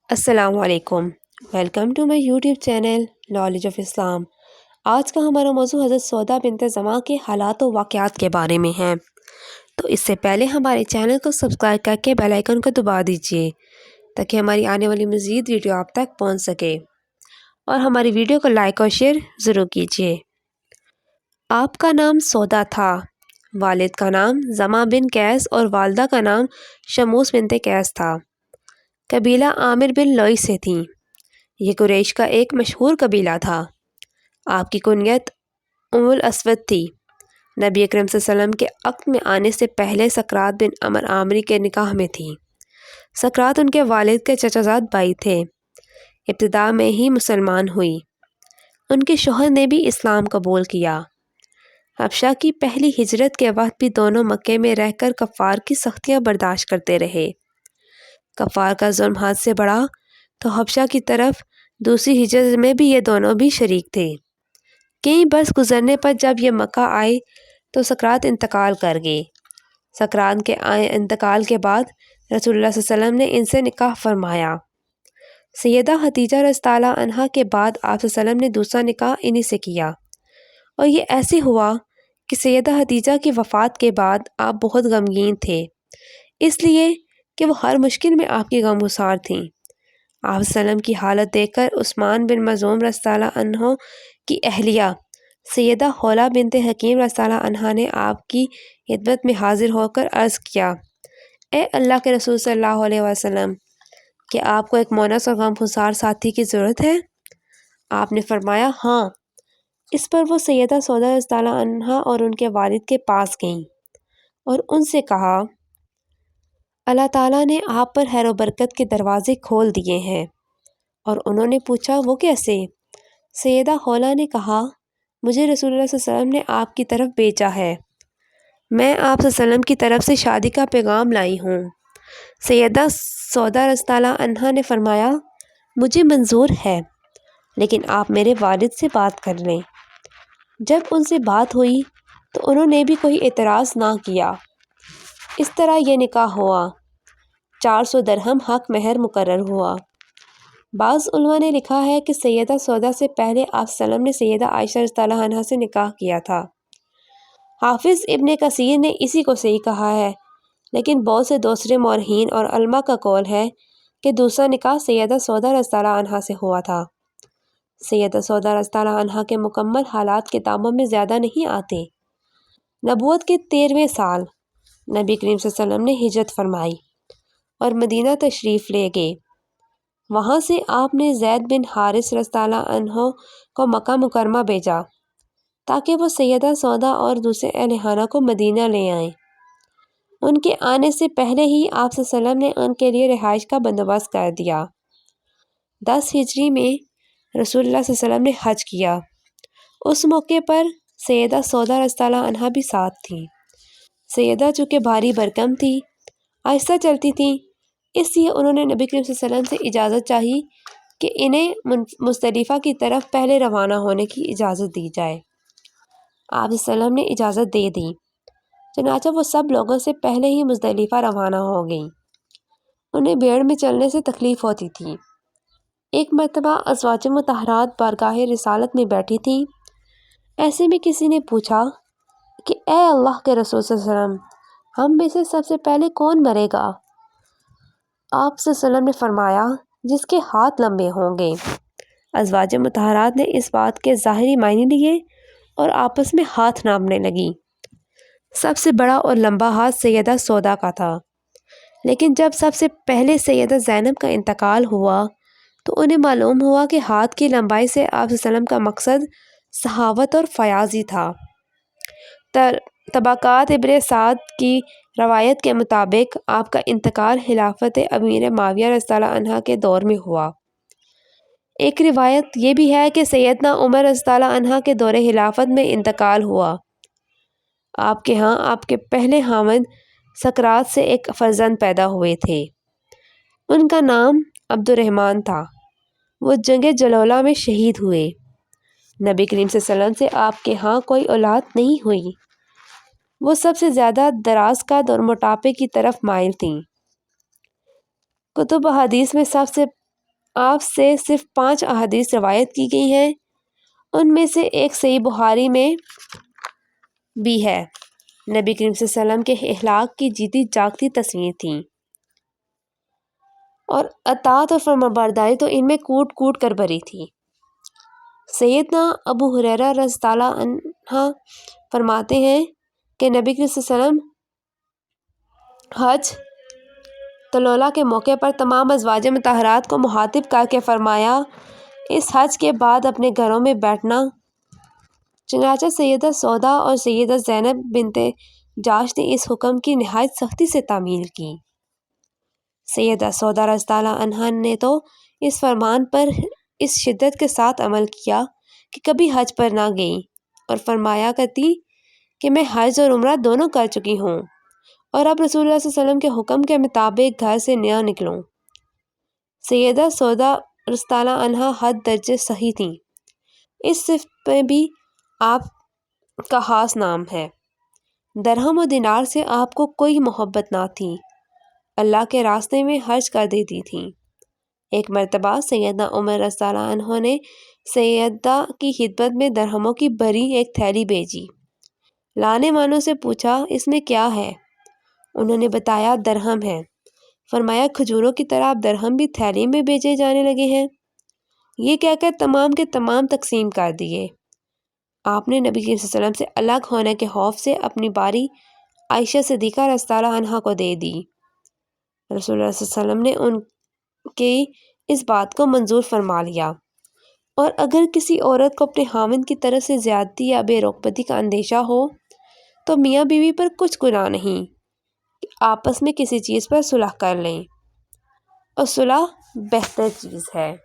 السلام علیکم۔ Welcome to my YouTube channel knowledge of Islam. آج کا ہمارا موضوع حضرت سودا بنت زمعہ کے حالات و واقعات کے بارے میں ہے۔ تو اس سے پہلے ہمارے چینل کو سبسکرائب کر کے بیل آئیکن کو دبا دیجیے تاکہ ہماری آنے والی مزید ویڈیو آپ تک پہنچ سکے، اور ہماری ویڈیو کو لائک اور شیئر ضرور کیجیے۔ آپ کا نام سودا تھا، والد کا نام زمعہ بن قیس اور والدہ کا نام شموس بنت قیس تھا۔ قبیلہ عامر بن لوئی سے تھیں۔ یہ قریش کا ایک مشہور قبیلہ تھا۔ آپ کی کنیت ام الاسود تھی۔ نبی اکرم صلی اللہ علیہ وسلم کے عقد میں آنے سے پہلے سکرات بن عمر عامری کے نکاح میں تھی۔ سکرات ان کے والد کے چچا زاد بھائی تھے۔ ابتدا میں ہی مسلمان ہوئی۔ ان کے شوہر نے بھی اسلام قبول کیا۔ حبشہ کی پہلی ہجرت کے وقت بھی دونوں مکے میں رہ کر کفار کی سختیاں برداشت کرتے رہے۔ کفار کا ظلم حد سے بڑھا تو حبشہ کی طرف دوسری ہجرت میں بھی یہ دونوں بھی شریک تھے۔ کئی برس گزرنے پر جب یہ مکہ آئے تو سکرات انتقال کر گئے۔ سکرات کے انتقال کے بعد رسول اللہ صلی اللہ علیہ وسلم نے ان سے نکاح فرمایا۔ سیدہ خدیجہ رضی اللہ عنہا کے بعد آپ صلی اللہ علیہ وسلم نے دوسرا نکاح انہی سے کیا، اور یہ ایسے ہوا کہ سیدہ خدیجہ کی وفات کے بعد آپ بہت غمگین تھے، اس لیے کہ وہ ہر مشکل میں آپ کی غمگسار تھیں۔ آپ صلی اللہ علیہ وسلم کی حالت دیکھ کر عثمان بن مظعون رضی اللہ عنہ کی اہلیہ سیدہ خولہ بنت حکیم رضی اللہ عنہا نے آپ کی خدمت میں حاضر ہو کر عرض کیا، اے اللہ کے رسول صلی اللہ علیہ وسلم، کہ آپ کو ایک مونس اور غمگسار ساتھی کی ضرورت ہے؟ آپ نے فرمایا ہاں۔ اس پر وہ سیدہ سودا رضی اللہ عنہا اور ان کے والد کے پاس گئیں اور ان سے کہا، اللہ تعالیٰ نے آپ پر خیر و برکت کے دروازے کھول دیے ہیں۔ اور انہوں نے پوچھا وہ کیسے؟ سیدہ خولہ نے کہا، مجھے رسول اللہ صلی اللہ علیہ وسلم نے آپ کی طرف بھیجا ہے، میں آپ صلی اللہ علیہ وسلم کی طرف سے شادی کا پیغام لائی ہوں۔ سیدہ سودا رضی اللہ عنہا نے فرمایا، مجھے منظور ہے، لیکن آپ میرے والد سے بات کر لیں۔ جب ان سے بات ہوئی تو انہوں نے بھی کوئی اعتراض نہ کیا۔ اس طرح یہ نکاح ہوا۔ 400 درہم حق مہر مقرر ہوا۔ بعض علماء نے لکھا ہے کہ سیدہ سودا سے پہلے آپ صلی اللہ علیہ وسلم نے سیدہ عائشہ رضی اللہ عنہا سے نکاح کیا تھا۔ حافظ ابن کثیر نے اسی کو صحیح کہا ہے، لیکن بہت سے دوسرے مورخین اور علماء کا قول ہے کہ دوسرا نکاح سیدہ سودا رضی اللہ عنہا سے ہوا تھا۔ سیدہ سودا رضی اللہ عنہا کے مکمل حالات کتابوں میں زیادہ نہیں آتے۔ نبوت کے 13ویں سال نبی کریم صلی اللہ علیہ وسلم نے ہجرت فرمائی اور مدینہ تشریف لے گئے۔ وہاں سے آپ نے زید بن حارث رضی اللہ عنہ کو مکہ مکرمہ بھیجا تاکہ وہ سیدہ سودا اور دوسرے اہل خانہ کو مدینہ لے آئیں۔ ان کے آنے سے پہلے ہی آپ صلی اللہ علیہ وسلم نے ان کے لیے رہائش کا بندوبست کر دیا۔ 10 ہجری میں رسول اللہ صلی اللہ علیہ وسلم نے حج کیا۔ اس موقع پر سیدہ سودا رضی اللہ عنہا بھی ساتھ تھیں۔ سیدہ چونکہ بھاری بھرکم تھی، آہستہ چلتی تھیں، اس لیے انہوں نے نبی کریم صلی اللہ علیہ وسلم سے اجازت چاہی کہ انہیں مزدلفہ کی طرف پہلے روانہ ہونے کی اجازت دی جائے۔ آپ صلی اللہ علیہ وسلم نے اجازت دے دی، چنانچہ وہ سب لوگوں سے پہلے ہی مزدلفہ روانہ ہو گئیں۔ انہیں بھیڑ میں چلنے سے تکلیف ہوتی تھی۔ ایک مرتبہ ازواج مطہرات بارگاہ رسالت میں بیٹھی تھیں۔ ایسے میں کسی نے پوچھا کہ اے اللہ کے رسول صلی اللہ علیہ وسلم، ہم میں سے سب سے پہلے کون مرے گا؟ آپ صلی اللہ علیہ وسلم نے فرمایا، جس کے ہاتھ لمبے ہوں گے۔ ازواج مطہرات نے اس بات کے ظاہری معنی لیے اور آپس میں ہاتھ ناپنے لگیں۔ سب سے بڑا اور لمبا ہاتھ سیدہ سودا کا تھا، لیکن جب سب سے پہلے سیدہ زینب کا انتقال ہوا تو انہیں معلوم ہوا کہ ہاتھ کی لمبائی سے آپ صلی اللہ علیہ وسلم کا مقصد سخاوت اور فیاضی تھا۔ طبقات ابن سعد کی روایت کے مطابق آپ کا انتقال خلافت امیر معاویہ رضی اللہ عنہ کے دور میں ہوا۔ ایک روایت یہ بھی ہے کہ سیدنا عمر رضی اللہ عنہ کے دور خلافت میں انتقال ہوا۔ آپ کے ہاں آپ کے پہلے خاوند سکرات سے ایک فرزند پیدا ہوئے تھے۔ ان کا نام عبد الرحمن تھا۔ وہ جنگ جلولہ میں شہید ہوئے۔ نبی کریم صلی اللہ علیہ وسلم سے آپ کے ہاں کوئی اولاد نہیں ہوئی۔ وہ سب سے زیادہ دراز قد اور موٹاپے کی طرف مائل تھیں۔ کتب حدیث میں سب سے آپ سے صرف 5 احادیث روایت کی گئی ہیں، ان میں سے ایک صحیح بخاری میں بھی ہے۔ نبی کریم صلی اللہ علیہ وسلم کے اخلاق کی جیتی جاگتی تصویر تھیں، اور اطاعت اور فرمانبرداری تو ان میں کوٹ کوٹ کر بھری تھی۔ سیدنا ابو ہریرہ رضی اللہ عنہ فرماتے ہیں کہ نبی کریم صلی اللہ علیہ وسلم حج طلولہ کے موقع پر تمام ازواج مطہرات کو مخاطب کر کے فرمایا، اس حج کے بعد اپنے گھروں میں بیٹھنا۔ چنانچہ سیدہ سودا اور سیدہ زینب بنت جاش نے اس حکم کی نہایت سختی سے تعمیل کی۔ سیدہ سودا رضی اللہ عنہا نے تو اس فرمان پر اس شدت کے ساتھ عمل کیا کہ کبھی حج پر نہ گئیں، اور فرمایا کرتی کہ میں حج اور عمرہ دونوں کر چکی ہوں، اور اب رسول اللہ صلی اللہ علیہ وسلم کے حکم کے مطابق گھر سے نہ نکلوں۔ سیدہ سودا رضی اللہ عنہا حد درجے صحیح تھیں۔ اس صفت میں بھی آپ کا خاص نام ہے۔ درہم و دینار سے آپ کو کوئی محبت نہ تھی، اللہ کے راستے میں خرچ کر دیتی تھیں۔ ایک مرتبہ سیدنا عمر رضی اللہ عنہ نے سیدہ کی خدمت میں درہموں کی بھری ایک تھیلی بھیجی۔ لانے والوں سے پوچھا، اس میں کیا ہے؟ انہوں نے بتایا، درہم ہے۔ فرمایا، کھجوروں کی طرح اب درہم بھی تھیلی میں بیچے جانے لگے ہیں؟ یہ کہہ کر تمام کے تمام تقسیم کر دیے۔ آپ نے نبی صلی اللہ علیہ وسلم سے الگ ہونے کے خوف سے اپنی باری عائشہ صدیقہ رضی اللہ عنہا کو دے دی۔ رسول اللہ صلی اللہ علیہ وسلم نے ان کی اس بات کو منظور فرما لیا، اور اگر کسی عورت کو اپنے خاوند کی طرف سے زیادتی یا بے رغبتی کا اندیشہ ہو تو میاں بیوی پر کچھ گناہ نہیں کہ آپس میں کسی چیز پر صلح کر لیں، اور صلح بہتر چیز ہے۔